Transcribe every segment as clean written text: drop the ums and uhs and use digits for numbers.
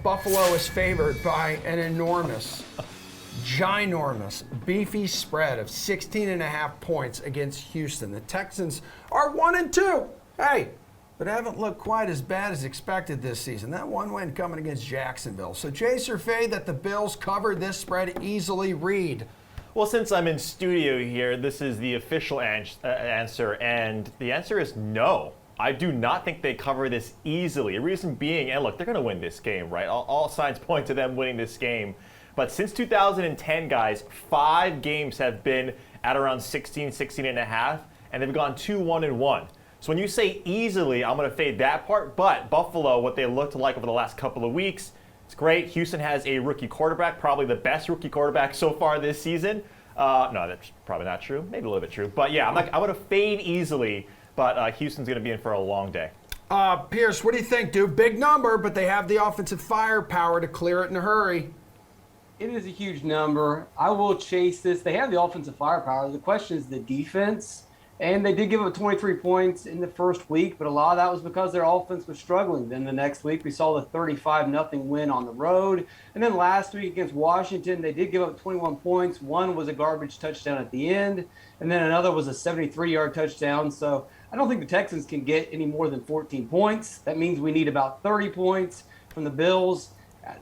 Buffalo is favored by an enormous, ginormous, beefy spread of 16.5 points against Houston. The Texans are 1-2. Hey, but haven't looked quite as bad as expected this season. That one win coming against Jacksonville. So Jace or fade that the Bills covered this spread easily. Reid. Well, since I'm in studio here, this is the official answer, and the answer is no. I do not think they cover this easily. The reason being, and look, they're going to win this game, right? All signs point to them winning this game. But since 2010, guys, 5 games have been at around 16 and a half, and they've gone 2-1-1. So when you say easily, I'm going to fade that part. But Buffalo, what they looked like over the last couple of weeks, it's great. Houston has a rookie quarterback, probably the best rookie quarterback so far this season. No, that's probably not true. Maybe a little bit true. But yeah, I'm going to fade easily. But Houston's going to be in for a long day. Pearce, what do you think, dude? Big number, but they have the offensive firepower to clear it in a hurry. It is a huge number. I will chase this. They have the offensive firepower. The question is the defense. And they did give up 23 points in the first week, but a lot of that was because their offense was struggling. Then the next week, we saw the 35-0 win on the road. And then last week against Washington, they did give up 21 points. One was a garbage touchdown at the end, and then another was a 73-yard touchdown. So I don't think the Texans can get any more than 14 points. That means we need about 30 points from the Bills.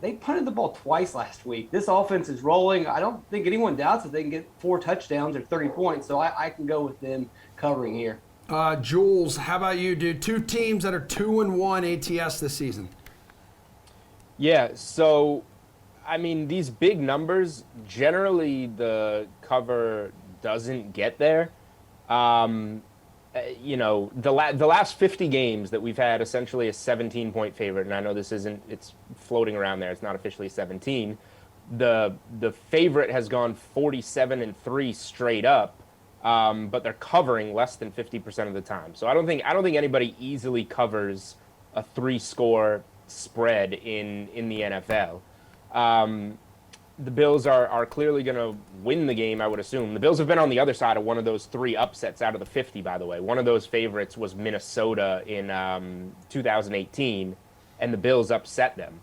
They punted the ball twice last week. This offense is rolling. I don't think anyone doubts that they can get 4 touchdowns or 30 points, so I can go with them covering here. Jules, how about you, dude? 2 teams that are 2-1 ATS this season. Yeah, so, I mean, these big numbers, generally the cover doesn't get there. You know, the last 50 games that we've had essentially a 17-point favorite, and I know this isn't, it's floating around there, it's not officially 17. The favorite has gone 47-3 straight up, but they're covering less than 50% of the time. So I don't think anybody easily covers a 3-score spread in the NFL. The Bills are clearly going to win the game, I would assume. The Bills have been on the other side of one of those 3 upsets out of the 50, by the way. One of those favorites was Minnesota in 2018, and the Bills upset them.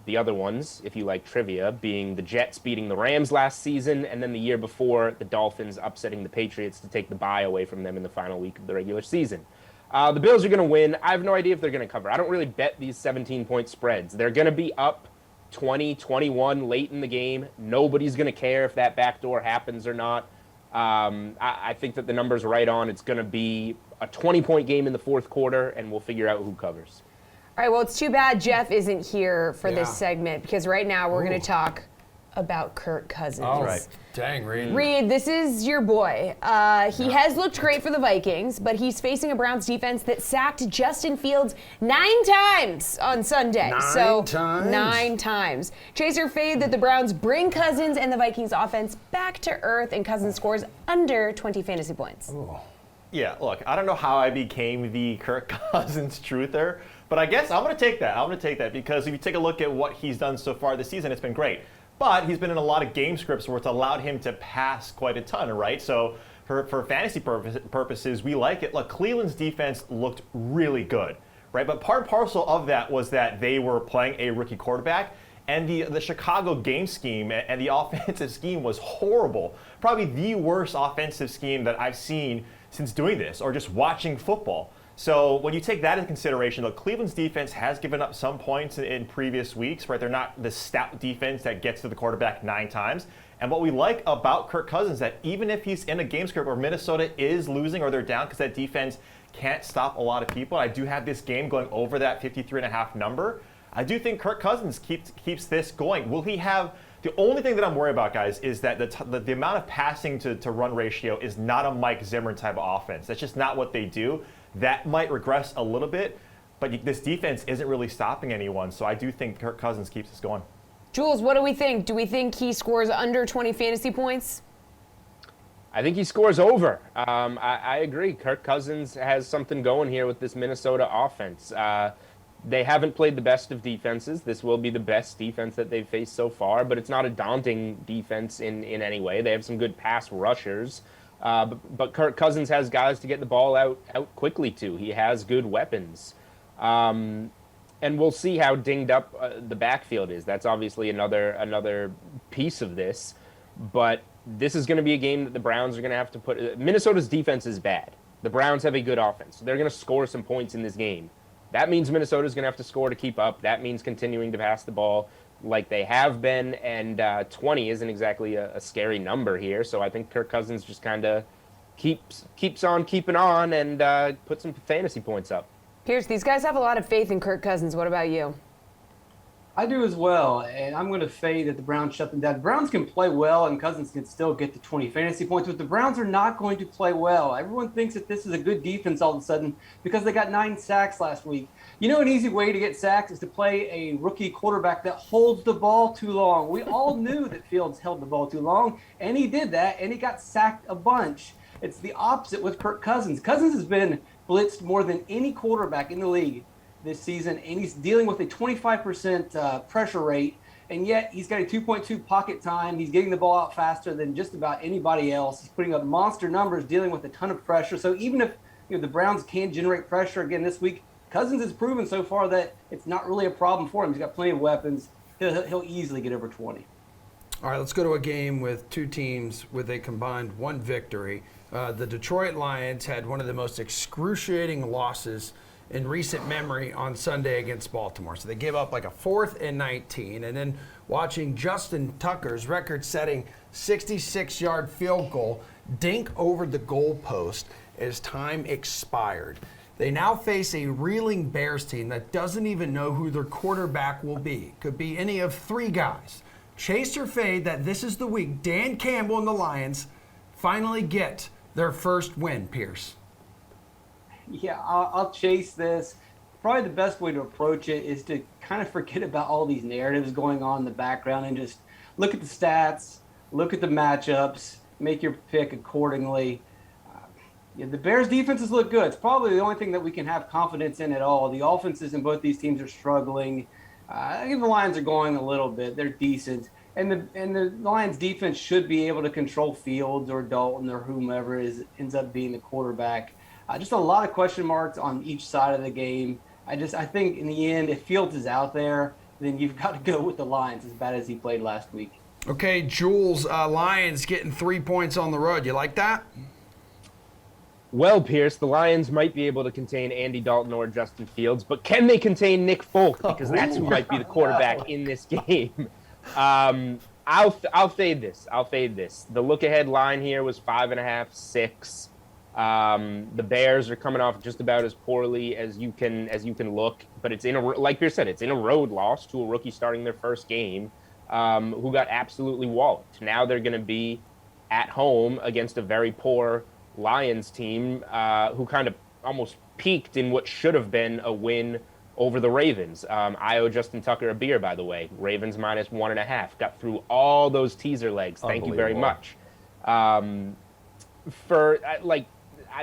The other ones, if you like trivia, being the Jets beating the Rams last season, and then the year before, the Dolphins upsetting the Patriots to take the bye away from them in the final week of the regular season. The Bills are going to win. I have no idea if they're going to cover. I don't really bet these 17-point spreads. They're going to be up 20, 21 late in the game. Nobody's going to care if that backdoor happens or not. I think that the number's right on. It's going to be a 20-point game in the fourth quarter, and we'll figure out who covers. All right, well, it's too bad Jeff isn't here for this segment, because right now we're going to talk about Kirk Cousins. All right. Dang, Reid. Reid, this is your boy. He has looked great for the Vikings, but he's facing a Browns defense that sacked Justin Fields 9 times on Sunday. 9 times. Chaser fade that the Browns bring Cousins and the Vikings offense back to earth, and Cousins scores under 20 fantasy points. Ooh. Yeah, look, I don't know how I became the Kirk Cousins truther, but I guess I'm going to take that. I'm going to take that because if you take a look at what he's done so far this season, it's been great. But he's been in a lot of game scripts where it's allowed him to pass quite a ton, right? So for fantasy purposes, we like it. Look, Cleveland's defense looked really good, right? But part and parcel of that was that they were playing a rookie quarterback, and the Chicago game scheme and the offensive scheme was horrible. Probably the worst offensive scheme that I've seen since doing this or just watching football. So when you take that into consideration, look, Cleveland's defense has given up some points in previous weeks, right? They're not the stout defense that gets to the quarterback 9 times. And what we like about Kirk Cousins, that even if he's in a game script where Minnesota is losing or they're down because that defense can't stop a lot of people, I do have this game going over that 53.5 number. I do think Kirk Cousins keeps this going. Will he have... The only thing that I'm worried about, guys, is that the amount of passing to run ratio is not a Mike Zimmer type of offense. That's just not what they do. That might regress a little bit, but this defense isn't really stopping anyone, so I do think Kirk Cousins keeps us going. Jules, what do we think? Do we think he scores under 20 fantasy points? I think he scores over. I agree. Kirk Cousins has something going here with this Minnesota offense. They haven't played the best of defenses. This will be the best defense that they've faced so far, but it's not a daunting defense in any way. They have some good pass rushers. But Kirk Cousins has guys to get the ball out quickly to. He has good weapons. And we'll see how dinged up the backfield is. That's obviously another piece of this. But this is going to be a game that the Browns are going to have to put. Minnesota's defense is bad. The Browns have a good offense. They're going to score some points in this game. That means Minnesota's going to have to score to keep up. That means continuing to pass the ball like they have been. And 20 isn't exactly a scary number here. So I think Kirk Cousins just kind of keeps on keeping on and puts some fantasy points up. Pierce, these guys have a lot of faith in Kirk Cousins. What about you? I do as well, and I'm going to fade that the Browns shut them down. The Browns can play well, and Cousins can still get to 20 fantasy points, but the Browns are not going to play well. Everyone thinks that this is a good defense all of a sudden because they got 9 sacks last week. You know, an easy way to get sacks is to play a rookie quarterback that holds the ball too long. We all knew that Fields held the ball too long, and he did that, and he got sacked a bunch. It's the opposite with Kirk Cousins. Cousins has been blitzed more than any quarterback in the league this season, and he's dealing with a 25% pressure rate, and yet he's got a 2.2 pocket time. He's getting the ball out faster than just about anybody else. He's putting up monster numbers, dealing with a ton of pressure. So even if the Browns can generate pressure again this week, Cousins has proven so far that it's not really a problem for him. He's got plenty of weapons. He'll easily get over 20. All right, let's go to a game with two teams with a combined 1 victory. The Detroit Lions had one of the most excruciating losses in recent memory on Sunday against Baltimore. So they gave up like a 4th and 19. And then watching Justin Tucker's record-setting 66-yard field goal dink over the goalpost as time expired. They now face a reeling Bears team that doesn't even know who their quarterback will be. Could be any of 3 guys. Chase or fade that this is the week Dan Campbell and the Lions finally get their first win, Pierce. Yeah, I'll chase this. Probably the best way to approach it is to kind of forget about all these narratives going on in the background and just look at the stats, look at the matchups, make your pick accordingly. The Bears' defenses look good. It's probably the only thing that we can have confidence in at all. The offenses in both these teams are struggling. I think the Lions are going a little bit. They're decent. And the Lions' defense should be able to control Fields or Dalton or whomever ends up being the quarterback. Just a lot of question marks on each side of the game. I think in the end, if Fields is out there, then you've got to go with the Lions as bad as he played last week. Okay, Jules, Lions getting 3 points on the road. You like that? Well, Pierce, the Lions might be able to contain Andy Dalton or Justin Fields, but can they contain Nick Folk? Because that's who might be the quarterback in this game. I'll fade this. The look-ahead line here was 5.5, 6. The Bears are coming off just about as poorly as you can look, but it's like Pierce said, it's in a road loss to a rookie starting their first game, who got absolutely walloped. Now they're going to be at home against a very poor Lions team, who kind of almost peaked in what should have been a win over the Ravens. I owe Justin Tucker a beer, by the way. Ravens minus 1.5. Got through all those teaser legs. Thank you very much. I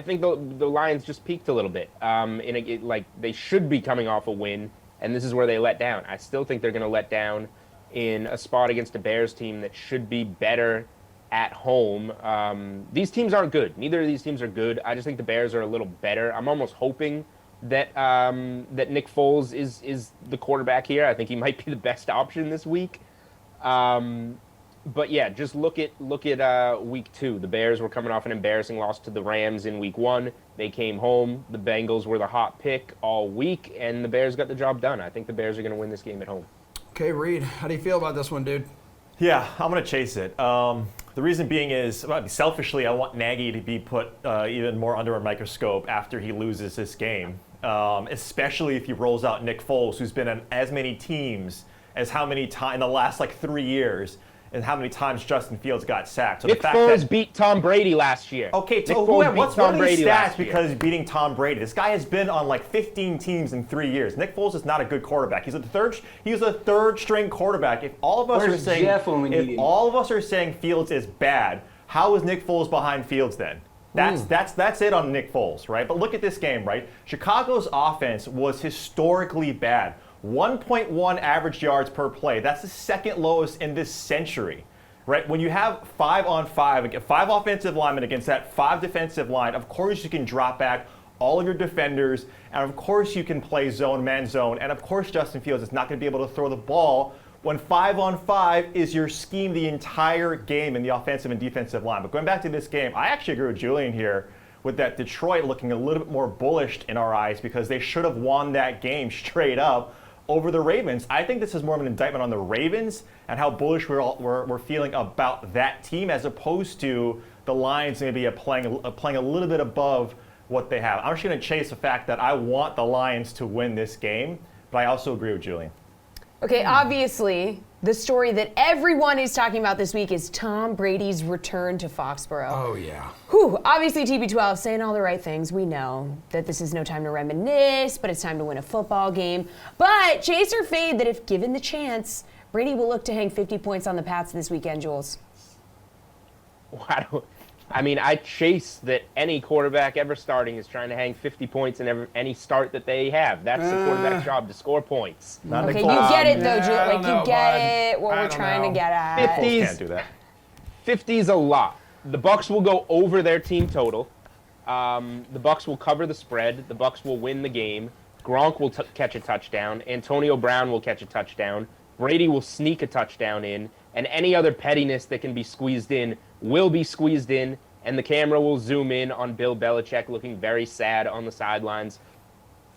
think the Lions just peaked a little bit. They should be coming off a win, and this is where they let down. I still think they're going to let down in a spot against a Bears team that should be better at home. These teams aren't good. Neither of these teams are good. I just think the Bears are a little better. I'm almost hoping that Nick Foles is the quarterback here. I think he might be the best option this week. But yeah, just look at week 2. The Bears were coming off an embarrassing loss to the Rams in week 1. They came home. The Bengals were the hot pick all week, and the Bears got the job done. I think the Bears are going to win this game at home. Okay, Reid, how do you feel about this one, dude? Yeah, I'm going to chase it. The reason being is, selfishly, I want Nagy to be put even more under a microscope after he loses this game, especially if he rolls out Nick Foles, who's been on as many teams as how many times in the last 3 years, and how many times Justin Fields got sacked. So Nick Foles beat Tom Brady last year. Okay, so what's one of these stats because he's beating Tom Brady? This guy has been on 15 teams in 3 years. Nick Foles is not a good quarterback. He's a third string quarterback. If all of us are saying Fields is bad, how is Nick Foles behind Fields then? That's it on Nick Foles, right? But look at this game, right? Chicago's offense was historically bad. 1.1 average yards per play. That's the second lowest in this century, right? When you have 5 on 5 offensive linemen against that 5 defensive line, of course you can drop back all of your defenders, and of course you can play zone, man zone, and of course Justin Fields is not going to be able to throw the ball when 5-on-5 is your scheme the entire game in the offensive and defensive line. But going back to this game, I actually agree with Julian here with that Detroit looking a little bit more bullish in our eyes because they should have won that game straight up over the Ravens. I think this is more of an indictment on the Ravens and how bullish we're feeling about that team as opposed to the Lions maybe playing a little bit above what they have. I'm just going to chase the fact that I want the Lions to win this game, but I also agree with Julian. Okay, obviously, the story that everyone is talking about this week is Tom Brady's return to Foxborough. Oh, yeah. Whew, obviously, TB12 saying all the right things. We know that this is no time to reminisce, but it's time to win a football game. But chase or fade that if given the chance, Brady will look to hang 50 points on the Pats this weekend, Jules. I chase that any quarterback ever starting is trying to hang 50 points in any start that they have. That's the quarterback's job, to score points. Okay, you get it, though, Jules. Like, you get it, what we're don't trying know. to get at. 50s, Can't do that. 50's a lot. The Bucs will go over their team total. The Bucs will cover the spread. The Bucs will win the game. Gronk will catch a touchdown. Antonio Brown will catch a touchdown. Brady will sneak a touchdown in. And any other pettiness that can be squeezed in will be squeezed in. And the camera will zoom in on Bill Belichick looking very sad on the sidelines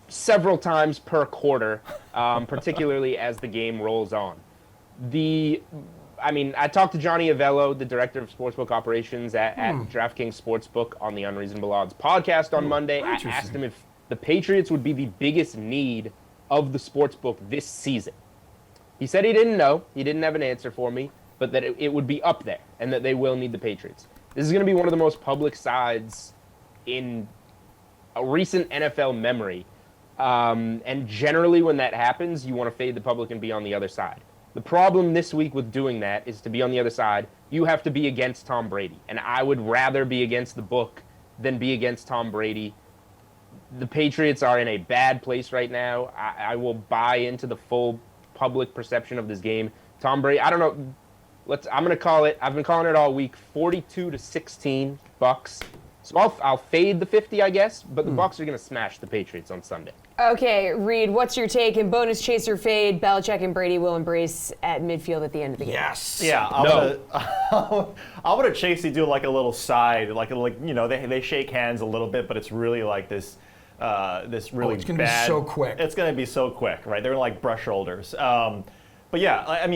several times per quarter, particularly as the game rolls on. I talked to Johnny Avello, the director of sportsbook operations at DraftKings Sportsbook on the Unreasonable Odds podcast on Monday. I asked him if the Patriots would be the biggest need of the sportsbook this season. He said he didn't know. He didn't have an answer for me, but that it would be up there and that they will need the Patriots. This is going to be one of the most public sides in a recent NFL memory. And generally when that happens, you want to fade the public and be on the other side. The problem this week with doing that is to be on the other side, you have to be against Tom Brady. And I would rather be against the book than be against Tom Brady. The Patriots are in a bad place right now. I will buy into the full public perception of this game. Tom Brady, I don't know. I'm going to call it, I've been calling it all week, 42-16 Bucs. So I'll fade the 50, I guess, but the Bucs are going to smash the Patriots on Sunday. Okay, Reid, what's your take? In bonus chase or fade, Belichick and Brady will embrace at midfield at the end of the game. Yes. Yeah, I'm gonna chase. They do like a little side, like they shake hands a little bit, but it's really like this really it's gonna bad. be so quick. It's gonna be so quick, right? They're gonna like brush shoulders. But yeah,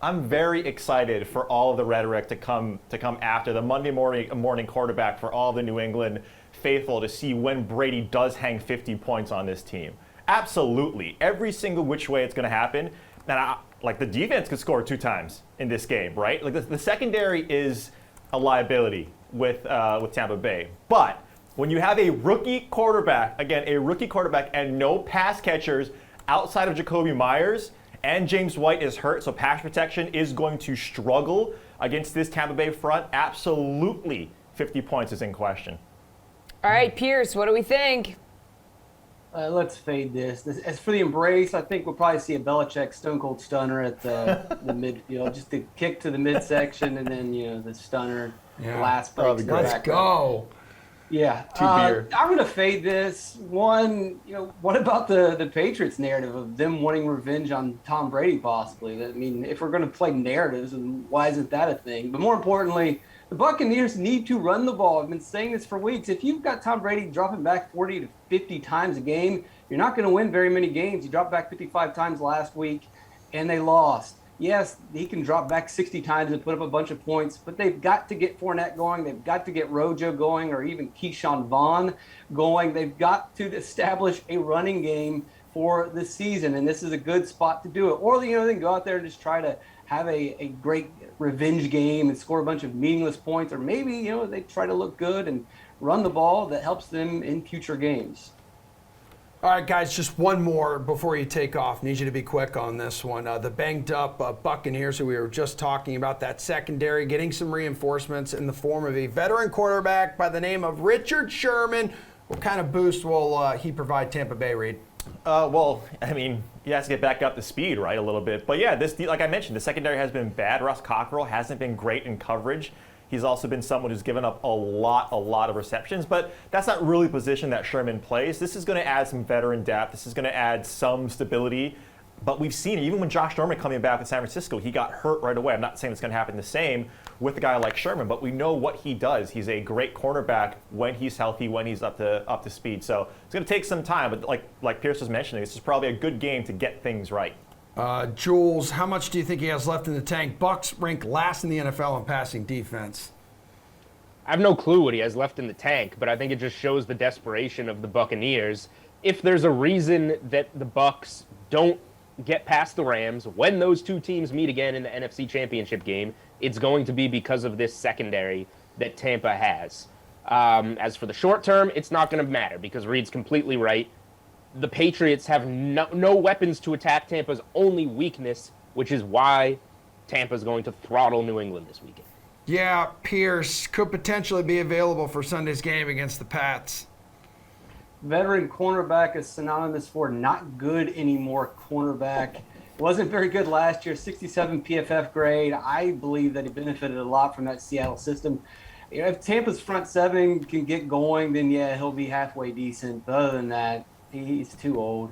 I'm very excited for all of the rhetoric to come after the Monday morning quarterback for all the New England faithful to see when Brady does hang 50 points on this team. Absolutely, every single which way it's going to happen. And the defense could score 2 times in this game, right? Like the secondary is a liability with Tampa Bay, but when you have a rookie quarterback and no pass catchers outside of Jacoby Myers. And James White is hurt, so pass protection is going to struggle against this Tampa Bay front. Absolutely, 50 points is in question. All right, Pearce, what do we think? Let's fade this. As for the embrace, I think we'll probably see a Belichick Stone Cold Stunner at the midfield, just the kick to the midsection, and then the stunner, last break. Let's go. Yeah, beer. I'm going to fade this. One, what about the Patriots narrative of them wanting revenge on Tom Brady possibly? I mean, if we're going to play narratives, why isn't that a thing? But more importantly, the Buccaneers need to run the ball. I've been saying this for weeks. If you've got Tom Brady dropping back 40 to 50 times a game, you're not going to win very many games. He dropped back 55 times last week, and they lost. Yes, he can drop back 60 times and put up a bunch of points, but they've got to get Fournette going. They've got to get Rojo going, or even Keyshawn Vaughn going. They've got to establish a running game for the season, and this is a good spot to do it. Or, they can go out there and just try to have a great revenge game and score a bunch of meaningless points, or maybe, they try to look good and run the ball that helps them in future games. All right, guys, just one more before you take off. Need you to be quick on this one. The banged-up Buccaneers, who we were just talking about, that secondary, getting some reinforcements in the form of a veteran quarterback by the name of Richard Sherman. What kind of boost will he provide Tampa Bay, Reid? He has to get back up to speed, right, a little bit. But yeah, like I mentioned, the secondary has been bad. Ross Cockrell hasn't been great in coverage. He's also been someone who's given up a lot of receptions, but that's not really a position that Sherman plays. This is going to add some veteran depth. This is going to add some stability. But we've seen it, even when Josh Norman coming back with San Francisco, he got hurt right away. I'm not saying it's going to happen the same with a guy like Sherman, but we know what he does. He's a great cornerback when he's healthy, when he's up to speed. So it's going to take some time, but like Pearce was mentioning, this is probably a good game to get things right. Jules, how much do you think he has left in the tank? Bucks rank last in the NFL in passing defense. I have no clue what he has left in the tank, but I think it just shows the desperation of the Buccaneers. If there's a reason that the Bucks don't get past the Rams when those two teams meet again in the NFC Championship game, it's going to be because of this secondary that Tampa has. As for the short term, it's not going to matter because Reid's completely right. The Patriots have no weapons to attack Tampa's only weakness, which is why Tampa's going to throttle New England this weekend. Yeah, Pearce could potentially be available for Sunday's game against the Pats. Veteran cornerback is synonymous for not good anymore cornerback. Wasn't very good last year, 67 PFF grade. I believe that he benefited a lot from that Seattle system. You know, if Tampa's front seven can get going, then yeah, he'll be halfway decent. But other than that, he's too old.